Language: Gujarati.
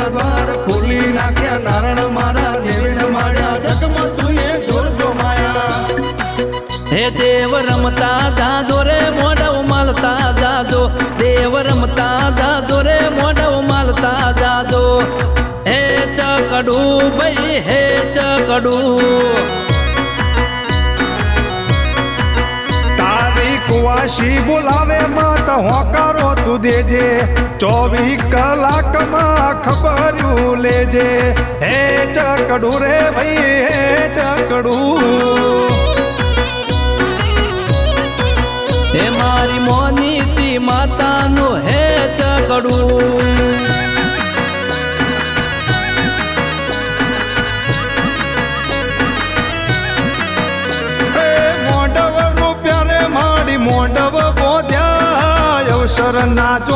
દ્વાર ખોલી નાખ્યા નારણ મારા દેવીને માળ્યા જગમાં તું એ જોરજો માયા હે દેવ રમતા જાજો રે મોઢવ માલતા જાજો દેવ રમતા જાજો રે મોઢવ માલતા જાજો હે ચકડું ભાઈ હે ચકડું કુવાસી બોલાવે માત હોકારો તું દેજે 24 કલાકમાં ખબર્યું લેજે હે ચકડું રે ભાઈ હે ચકડું હે મારી મોનીતી માતાનું હે ચકડું મોંડવ બોધ્યા અવસર ના